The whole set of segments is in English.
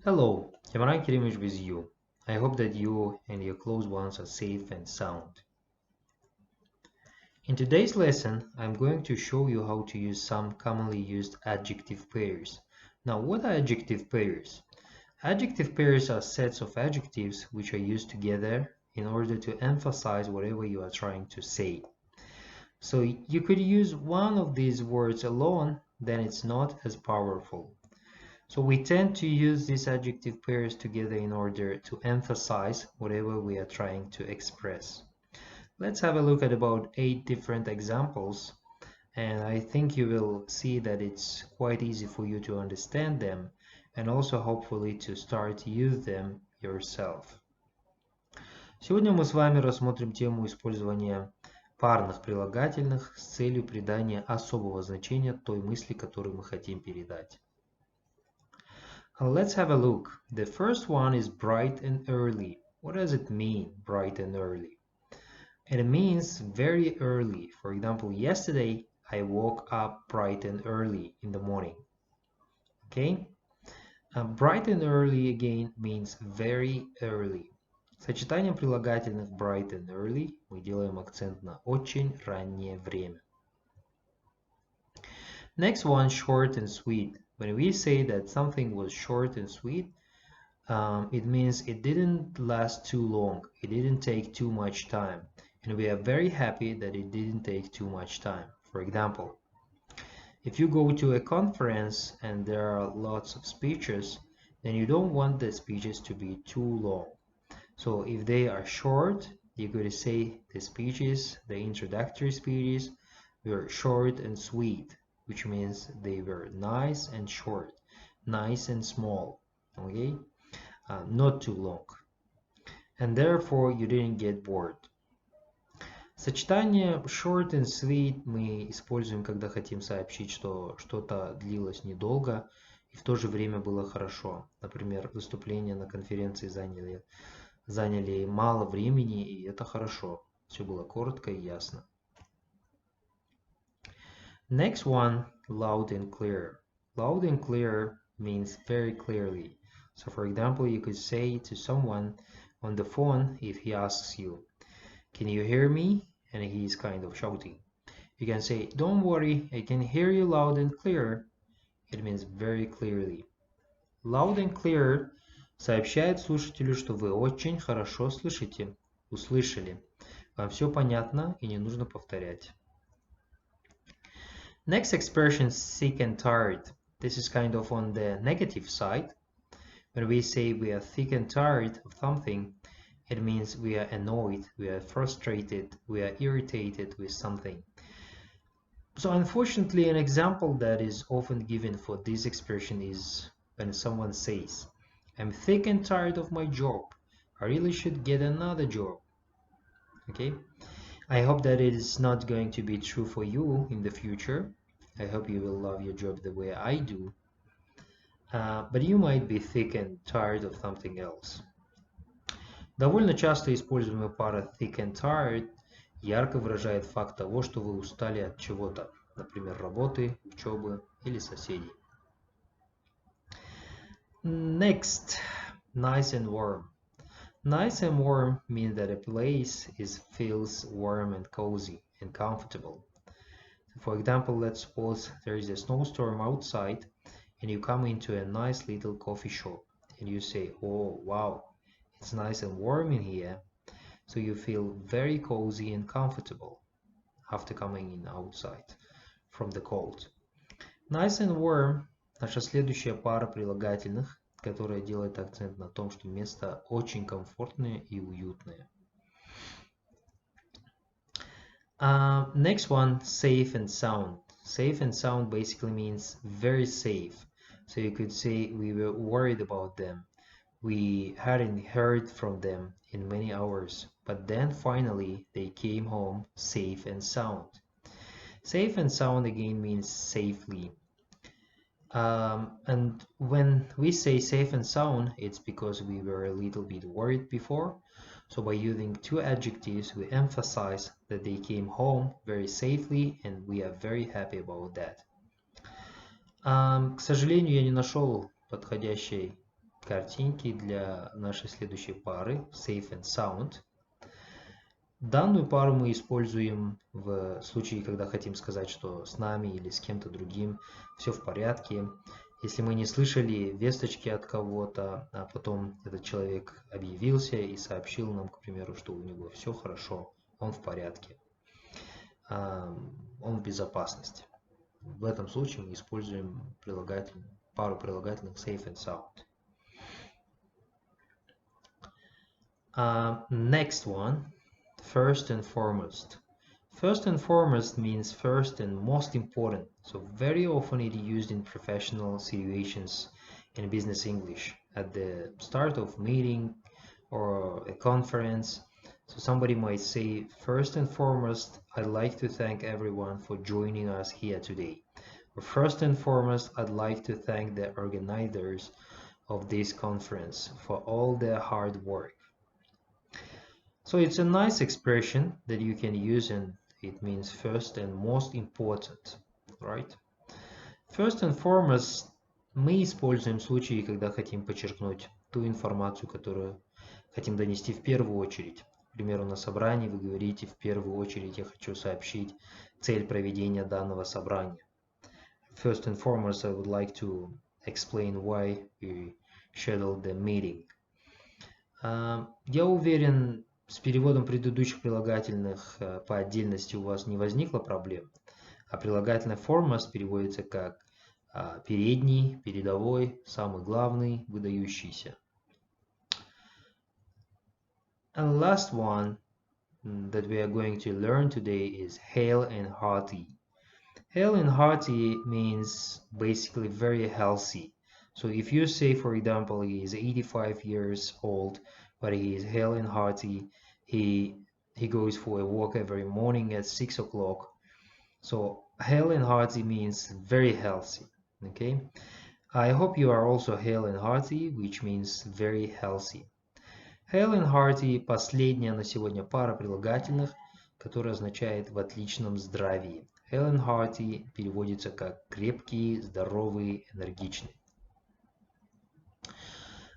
Hello, Yamaran Kirimic with you. I hope that you and your close ones are safe and sound. In today's lesson, I'm going to show you how to use some commonly used adjective pairs. Now, what are adjective pairs? Adjective pairs are sets of adjectives which are used together in order to emphasize whatever you are trying to say. So you could use one of these words alone, then it's not as powerful. So we tend to use these adjective pairs together in order to emphasize whatever we are trying to express. Let's have a look at about 8 different examples, and I think you will see that it's quite easy for you to understand them and also hopefully to start to use them yourself. Сегодня мы с вами рассмотрим тему использования парных прилагательных с целью придания особого значения той мысли, которую мы хотим передать. Let's have a look. The first one is bright and early. What does it mean, bright and early? It means very early. For example, yesterday I woke up bright and early in the morning. Okay? Bright and early again means very early. Сочетанием прилагательных bright and early мы делаем акцент на очень раннее время. Next one, short and sweet. When we say that something was short and sweet, it means it didn't last too long. It didn't take too much time. And we are very happy that it didn't take too much time. For example, if you go to a conference and there are lots of speeches, then you don't want the speeches to be too long. So if they are short, you're going to say the speeches, the introductory speeches, were short and sweet, which means they were nice and short, nice and small, okay? Not too long. And therefore you didn't get bored. Сочетание short and sweet мы используем, когда хотим сообщить, что что-то длилось недолго и в то же время было хорошо. Например, выступления на конференции заняли мало времени, и это хорошо. Все было коротко и ясно. Next one, loud and clear. Loud and clear means very clearly. So for example, you could say to someone on the phone if he asks you, "Can you hear me?" and he's kind of shouting. You can say, "Don't worry, I can hear you loud and clear." It means very clearly. Loud and clear сообщает слушателю, что вы очень хорошо слышите, услышали. Вам все понятно и не нужно повторять. Next expression, sick and tired. This is kind of on the negative side. When we say we are sick and tired of something, it means we are annoyed, we are frustrated, we are irritated with something. So unfortunately, an example that is often given for this expression is when someone says, "I'm sick and tired of my job. I really should get another job." Okay? I hope that it is not going to be true for you in the future. I hope you will love your job the way I do. But you might be sick and tired of something else. Довольно часто используемая пара thick and tired ярко выражает факт того, что вы устали от чего-то, например, работы, учебы или соседей. Next, nice and warm. Nice and warm means that a place feels warm and cozy and comfortable. For example, let's suppose there is a snowstorm outside and you come into a nice little coffee shop and you say, "Oh, wow, it's nice and warm in here." So you feel very cozy and comfortable after coming in outside from the cold. Nice and warm – наша следующая пара прилагательных, которая делает акцент на том, что место очень комфортное и уютное. Next one, safe and sound. Safe and sound basically means very safe. So you could say we were worried about them. We hadn't heard from them in many hours, but then finally they came home safe and sound. Safe and sound again means safely. And when we say safe and sound, it's because we were a little bit worried before. So by using two adjectives, we emphasize that they came home very safely, and we are very happy about that. К сожалению, я не нашел подходящей картинки для нашей следующей пары safe and sound. Данную пару мы используем в случае, когда хотим сказать, что с нами или с кем-то другим все в порядке. Если мы не слышали весточки от кого-то, а потом этот человек объявился и сообщил нам, к примеру, что у него все хорошо, он в порядке, он в безопасности. В этом случае мы используем пару прилагательных safe and sound. Next one, first and foremost. First and foremost means first and most important, so very often it is used in professional situations in business English at the start of meeting or a conference. So somebody might say, first and foremost, I'd like to thank everyone for joining us here today. Or first and foremost, I'd like to thank the organizers of this conference for all their hard work. So it's a nice expression that you can use, and it means first and most important, right? First and foremost мы используем в случае, когда хотим подчеркнуть ту информацию, которую хотим донести в первую очередь. К примеру, на собрании вы говорите в первую очередь я хочу сообщить цель проведения данного собрания. First and foremost, I would like to explain why we scheduled the meeting. Я уверен, с переводом предыдущих прилагательных по отдельности у вас не возникло проблем, а прилагательное foremost переводится как передний, передовой, самый главный, выдающийся. And last one that we are going to learn today is hale and hearty. Hale and hearty means basically very healthy. So if you say, for example, he is 85 years old, but he is hale and hearty, he goes for a walk every morning at 6 o'clock. So hale and hearty means very healthy. Okay, I hope you are also hale and hearty, which means very healthy. Hale and hearty – последняя на сегодня пара прилагательных, которая означает в отличном здравии. Hale and hearty переводится как крепкий, здоровый, энергичный.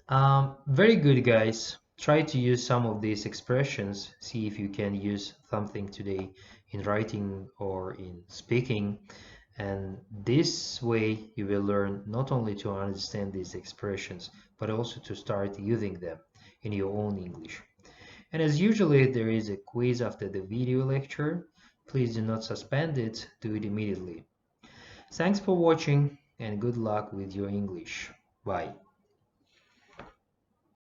Very good, guys. Try to use some of these expressions. See if you can use something today in writing or in speaking. And this way you will learn not only to understand these expressions, but also to start using them in your own English. And as usually, there is a quiz after the video lecture. Please do not suspend it, do it immediately. Thanks for watching and good luck with your English. Bye.